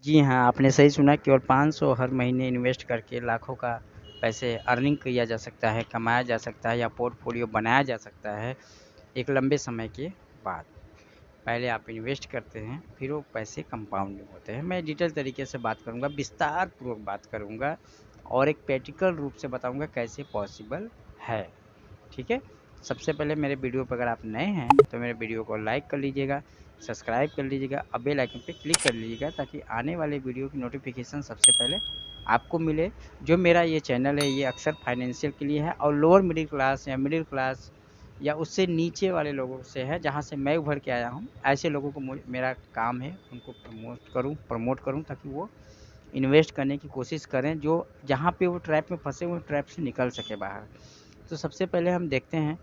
जी हाँ, आपने सही सुना। केवल 500 हर महीने इन्वेस्ट करके लाखों का पैसे अर्निंग किया जा सकता है, कमाया जा सकता है या पोर्टफोलियो बनाया जा सकता है एक लंबे समय के बाद। पहले आप इन्वेस्ट करते हैं, फिर वो पैसे कंपाउंडिंग होते हैं। मैं डिटेल तरीके से बात करूँगा, विस्तार पूर्वक बात करूँगा और एक प्रैक्टिकल रूप से बताऊँगा कैसे पॉसिबल है। ठीक है। सबसे पहले मेरे वीडियो पर अगर आप नए हैं तो मेरे वीडियो को लाइक कर लीजिएगा, सब्सक्राइब कर लीजिएगा और बेल आइकन पे क्लिक कर लीजिएगा ताकि आने वाले वीडियो की नोटिफिकेशन सबसे पहले आपको मिले। जो मेरा ये चैनल है ये अक्सर फाइनेंशियल के लिए है और लोअर मिडिल क्लास या मिडिल क्लास या उससे नीचे वाले लोगों से है, जहाँ से मैं उभर के आया हूँ। ऐसे लोगों को मेरा काम है उनको प्रमोट करूँ ताकि वो इन्वेस्ट करने की कोशिश करें, जो जहाँ पे वो ट्रैप में फंसे हुए ट्रैप से निकल सके बाहर। तो सबसे पहले हम देखते हैं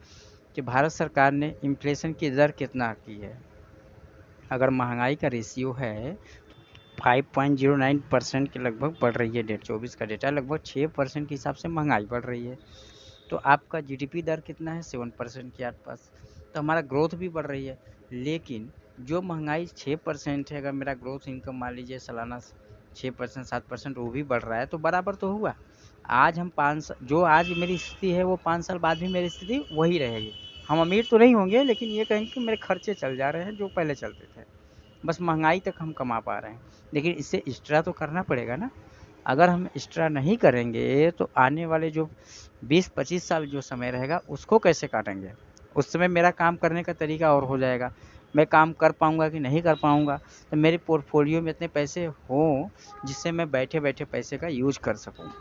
कि भारत सरकार ने इन्फ्लेशन की दर कितना की है। अगर महंगाई का रेशियो है 5.09% के लगभग बढ़ रही है, डेट 24 का डेटा लगभग 6% के हिसाब से महंगाई बढ़ रही है। तो आपका जीडीपी दर कितना है 7% के आसपास। तो हमारा ग्रोथ भी बढ़ रही है, लेकिन जो महंगाई 6% है, अगर मेरा ग्रोथ इनकम मान लीजिए सालाना 6% 7% वो भी बढ़ रहा है तो बराबर तो हुआ। आज हम 5 जो आज मेरी स्थिति है वो 5 साल बाद भी मेरी स्थिति वही रहेगी। हम अमीर तो नहीं होंगे, लेकिन ये कहेंगे कि मेरे खर्चे चल जा रहे हैं जो पहले चलते थे, बस महंगाई तक हम कमा पा रहे हैं। लेकिन इससे एक्स्ट्रा तो करना पड़ेगा ना। अगर हम एक्स्ट्रा नहीं करेंगे तो आने वाले जो 20-25 साल जो समय रहेगा उसको कैसे काटेंगे। उस समय मेरा काम करने का तरीका और हो जाएगा, मैं काम कर पाऊँगा कि नहीं कर पाऊँगा। तो मेरे पोर्टफोलियो में इतने पैसे हों जिससे मैं बैठे बैठे पैसे का यूज कर सकूँ।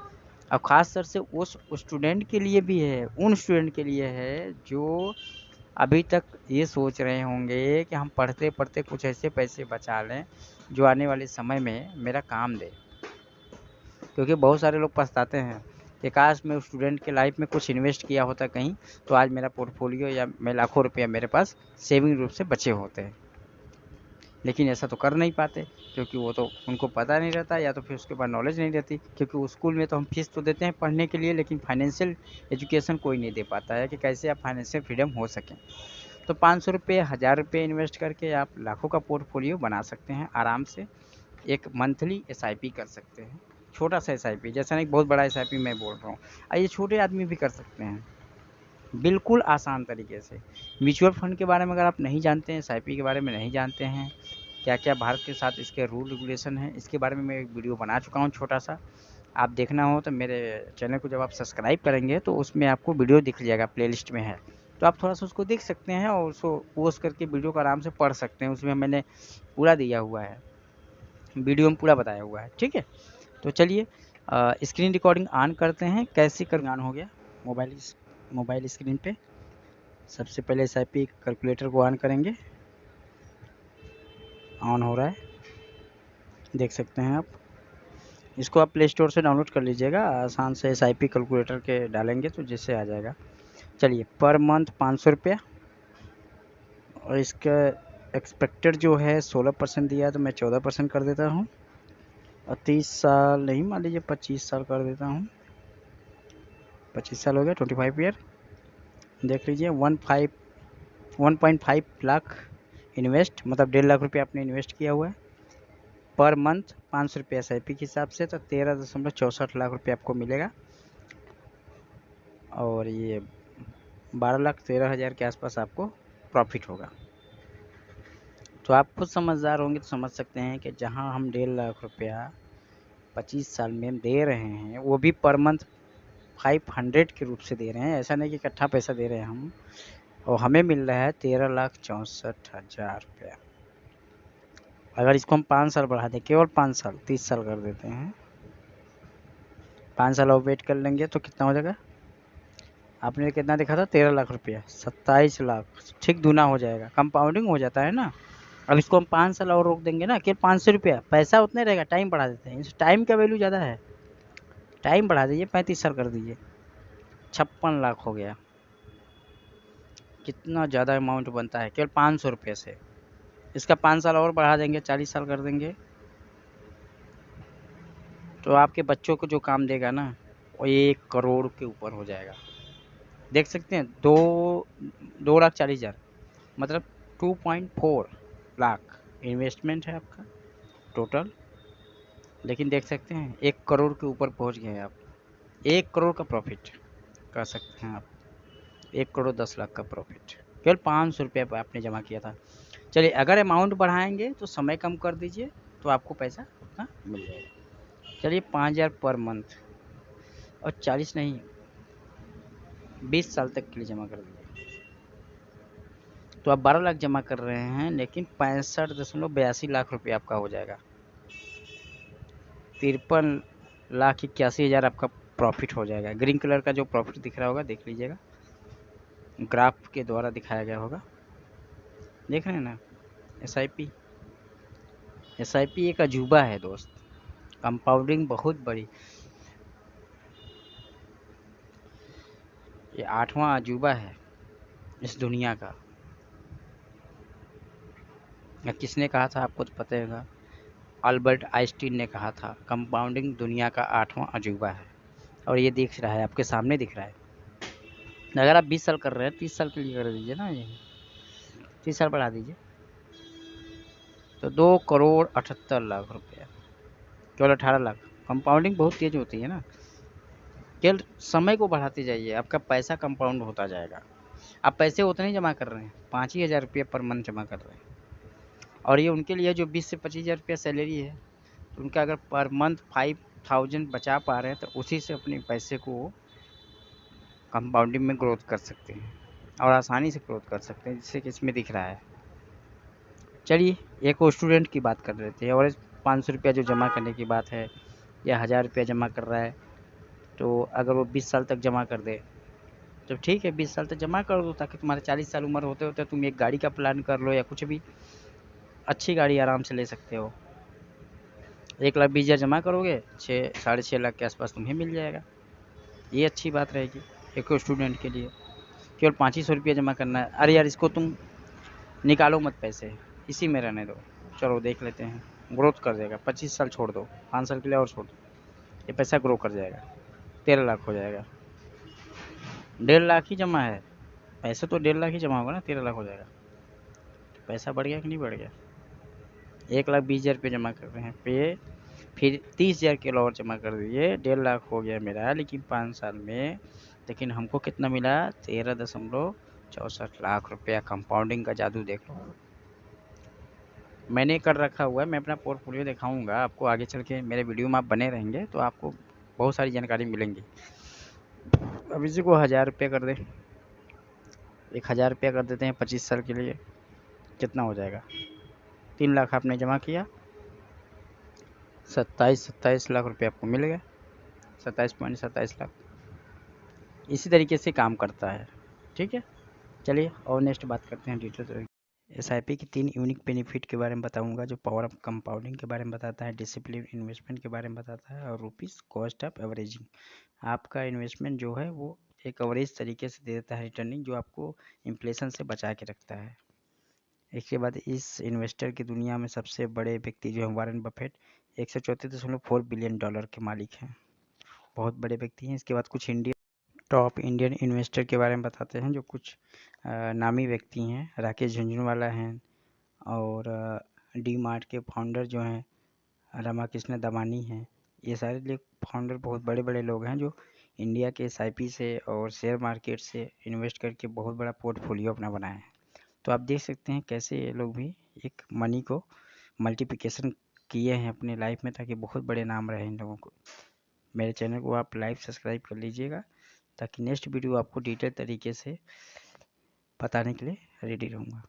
अब ख़ास तौर से उस स्टूडेंट के लिए भी है, उन स्टूडेंट के लिए है जो अभी तक ये सोच रहे होंगे कि हम पढ़ते पढ़ते कुछ ऐसे पैसे बचा लें जो आने वाले समय में मेरा काम दे। क्योंकि बहुत सारे लोग पछताते हैं कि काश मैं उस स्टूडेंट के लाइफ में कुछ इन्वेस्ट किया होता कहीं, तो आज मेरा पोर्टफोलियो या मैं लाखों रुपया मेरे पास सेविंग रूप से बचे होते हैं। लेकिन ऐसा तो कर नहीं पाते, क्योंकि वो तो उनको पता नहीं रहता या तो फिर उसके पास नॉलेज नहीं रहती। क्योंकि स्कूल में तो हम फीस तो देते हैं पढ़ने के लिए, लेकिन फाइनेंशियल एजुकेशन कोई नहीं दे पाता है कि कैसे आप फाइनेंशियल फ्रीडम हो सकें। तो 500 रुपये 1000 रुपये इन्वेस्ट करके आप लाखों का पोर्टफोलियो बना सकते हैं आराम से। एक मंथली एसआईपी कर सकते हैं, छोटा सा एसआईपी, जैसा नहीं बहुत बड़ा एसआईपी मैं बोल रहा हूँ। ये छोटे आदमी भी कर सकते हैं बिल्कुल आसान तरीके से। म्यूचुअल फंड के बारे में अगर आप नहीं जानते हैं, एसआईपी के बारे में नहीं जानते हैं, क्या क्या भारत के साथ इसके रूल रेगुलेशन है, इसके बारे में मैं एक वीडियो बना चुका हूँ छोटा सा। आप देखना हो तो मेरे चैनल को जब आप सब्सक्राइब करेंगे तो उसमें आपको वीडियो दिख जाएगा, प्लेलिस्ट में है। तो आप थोड़ा सा उसको देख सकते हैं और उसको पॉज करके वीडियो को आराम से पढ़ सकते हैं। उसमें मैंने पूरा दिया हुआ है, वीडियो में पूरा बताया हुआ है। ठीक है। तो चलिए स्क्रीन रिकॉर्डिंग ऑन करते हैं। कैसे कर ऑन हो गया मोबाइल स्क्रीन पे। सबसे पहले एसआईपी कैलकुलेटर को ऑन करेंगे। ऑन हो रहा है, देख सकते हैं आप। इसको आप प्ले स्टोर से डाउनलोड कर लीजिएगा, आसान से एसआईपी कैलकुलेटर के डालेंगे तो जिससे आ जाएगा। चलिए, पर मंथ 500 रुपया और इसका एक्सपेक्टेड जो है 16% दिया है, तो मैं 14% कर देता हूँ। और 30 साल नहीं, मान लीजिए 25 साल कर देता हूँ। 25 साल हो गया, 25 ईयर। देख लीजिए 1.5 लाख इन्वेस्ट, मतलब 1.5 लाख रुपये आपने इन्वेस्ट किया हुआ है। पर मंथ 500 रुपये एसआईपी के हिसाब से, तो 13.64 लाख रुपये आपको मिलेगा। और ये 12,13,000 के आसपास आपको प्रॉफिट होगा। तो आप खुद समझदार होंगे तो समझ सकते हैं कि जहां हम 1.5 लाख रुपया 25 साल में दे रहे हैं, वो भी पर मंथ 500 के रूप से दे रहे हैं। ऐसा नहीं कि इकट्ठा पैसा दे रहे हैं हम, और हमें मिल रहा है 13,64,000 रुपया। अगर इसको हम 5 साल बढ़ा दें, केवल 5 साल, 30 साल कर देते हैं, 5 साल और वेट कर लेंगे तो कितना हो जाएगा। आपने कितना देखा था 13 लाख रुपया, 27 लाख, ठीक दूना हो जाएगा। कंपाउंडिंग हो जाता है ना। अब इसको हम 5 साल और रोक देंगे ना, केवल 500 रुपया, पैसा उतने रहेगा, टाइम बढ़ा देते हैं। इस टाइम का वैल्यू ज़्यादा है, टाइम बढ़ा दीजिए, 35 साल कर दीजिए, 56 लाख हो गया। कितना ज़्यादा अमाउंट बनता है केवल 500 रुपये से। इसका 5 साल और बढ़ा देंगे, 40 साल कर देंगे, तो आपके बच्चों को जो काम देगा ना वो 1 करोड़ के ऊपर हो जाएगा। देख सकते हैं, 2,40,000, मतलब 2.4 लाख इन्वेस्टमेंट है आपका टोटल। लेकिन देख सकते हैं 1 करोड़ के ऊपर पहुंच गए हैं आप। 1 करोड़ का प्रॉफिट कर सकते हैं आप। 1 करोड़ 10 लाख का प्रॉफिट केवल 500 रुपये पर आपने जमा किया था। चलिए अगर अमाउंट बढ़ाएंगे तो समय कम कर दीजिए तो आपको पैसा उतना मिल जाएगा। चलिए 5,000 पर मंथ और 40 नहीं 20 साल तक के लिए जमा कर दीजिए तो आप 12 लाख जमा कर रहे हैं, लेकिन 65.82 लाख रुपये आपका हो जाएगा। 53,81,000 आपका प्रॉफिट हो जाएगा। ग्रीन कलर का जो प्रॉफिट दिख रहा होगा देख लीजिएगा, ग्राफ के द्वारा दिखाया गया होगा, देख रहे हैं ना। एसआईपी एक अजूबा है दोस्त, कंपाउंडिंग बहुत बड़ी, ये 8वां अजूबा है इस दुनिया का। या किसने कहा था आपको तो पता होगा, अल्बर्ट आइंस्टीन ने कहा था कंपाउंडिंग दुनिया का 8वां अजूबा है। और ये दिख रहा है आपके सामने दिख रहा है। अगर आप 20 साल कर रहे हैं 30 साल के लिए कर दीजिए ना, ये 30 साल बढ़ा दीजिए तो 2 करोड़ 78 लाख रुपये, केवल 18 लाख। कंपाउंडिंग बहुत तेज होती है ना, केवल समय को बढ़ाते जाइए आपका पैसा कंपाउंड होता जाएगा। आप पैसे उतने ही जमा कर रहे हैं, 5,000 रुपये पर मंथ जमा कर रहे हैं। और ये उनके लिए जो 20 से 25,000 रुपया सैलरी है, तो उनका अगर पर मंथ 5,000 बचा पा रहे हैं तो उसी से अपने पैसे को कंपाउंडिंग में ग्रोथ कर सकते हैं और आसानी से ग्रोथ कर सकते हैं, जिससे कि इसमें दिख रहा है। चलिए एक और स्टूडेंट की बात कर लेते हैं। और 500 रुपया जो जमा करने की बात है, या 1,000 रुपया जमा कर रहा है, तो अगर वो 20 साल तक जमा कर दे तो ठीक है, 20 साल तक जमा कर दो, ताकि तुम्हारे 40 साल उम्र होते होते तुम एक गाड़ी का प्लान कर लो, या कुछ भी अच्छी गाड़ी आराम से ले सकते हो। 1,20,000 जमा करोगे, 6-6.5 लाख के आसपास तुम्हें मिल जाएगा। ये अच्छी बात रहेगी एक स्टूडेंट के लिए। केवल 500 रुपया जमा करना है। अरे यार इसको तुम निकालो मत पैसे, इसी में रहने दो। चलो देख लेते हैं, ग्रोथ कर जाएगा। 25 साल छोड़ दो, 5 साल के लिए और छोड़ दो, ये पैसा ग्रो कर जाएगा, 13 लाख हो जाएगा। 1.5 लाख ही जमा है, पैसे तो 1.5 लाख ही जमा होगा ना, 13 लाख हो जाएगा। तो पैसा बढ़ गया कि नहीं बढ़ गया। 1,20,000 रुपये जमा कर रहे हैं पे, फिर 30,000 किलो और जमा कर दीजिए, 1.5 लाख हो गया मेरा, लेकिन 5 साल में। लेकिन हमको कितना मिला, 13.64 लाख रुपया। कंपाउंडिंग का जादू देख लो, मैंने कर रखा हुआ है। मैं अपना पोर्टफोलियो दिखाऊंगा आपको आगे चल के, मेरे वीडियो में आप बने रहेंगे तो आपको बहुत सारी जानकारी मिलेंगी। अब इसी को 1,000 रुपये कर दे, 1,000 रुपया कर देते हैं 25 साल के लिए, कितना हो जाएगा। 3 लाख आपने जमा किया, 27 लाख रुपये आपको मिल गया, 27.27 लाख। इसी तरीके से काम करता है, ठीक है। चलिए और नेक्स्ट बात करते हैं डिटेल। एसआईपी की 3 यूनिक बेनिफिट के बारे में बताऊंगा, जो पावर ऑफ कंपाउंडिंग के बारे में बताता है, डिसिप्लिन इन्वेस्टमेंट के बारे में बताता है, और रुपीस कॉस्ट ऑफ एवरेजिंग। आपका इन्वेस्टमेंट जो है वो एक एवरेज तरीके से दे देता है रिटर्निंग, जो आपको इन्फ्लेशन से बचा के रखता है। इसके बाद इस इन्वेस्टर की दुनिया में सबसे बड़े व्यक्ति जो है वारेन बफेट, 134.4 बिलियन डॉलर के मालिक हैं, बहुत बड़े व्यक्ति हैं। इसके बाद कुछ टॉप इंडियन इन्वेस्टर के बारे में बताते हैं, जो कुछ नामी व्यक्ति हैं। राकेश झुंझुनवाला हैं, और डी मार्ट के फाउंडर जो हैं रामाकृष्ण दमानी हैं। ये सारे लोग फाउंडर बहुत बड़े बड़े लोग हैं, जो इंडिया के एसआईपी से और शेयर मार्केट से इन्वेस्ट करके बहुत बड़ा पोर्टफोलियो अपना बनाए हैं। तो आप देख सकते हैं कैसे ये लोग भी एक मनी को मल्टीप्लिकेशन किए हैं अपने लाइफ में, ताकि बहुत बड़े नाम रहे इन लोगों को। मेरे चैनल को आप लाइक सब्सक्राइब कर लीजिएगा, ताकि नेक्स्ट वीडियो आपको डिटेल तरीके से बताने के लिए रेडी रहूँगा।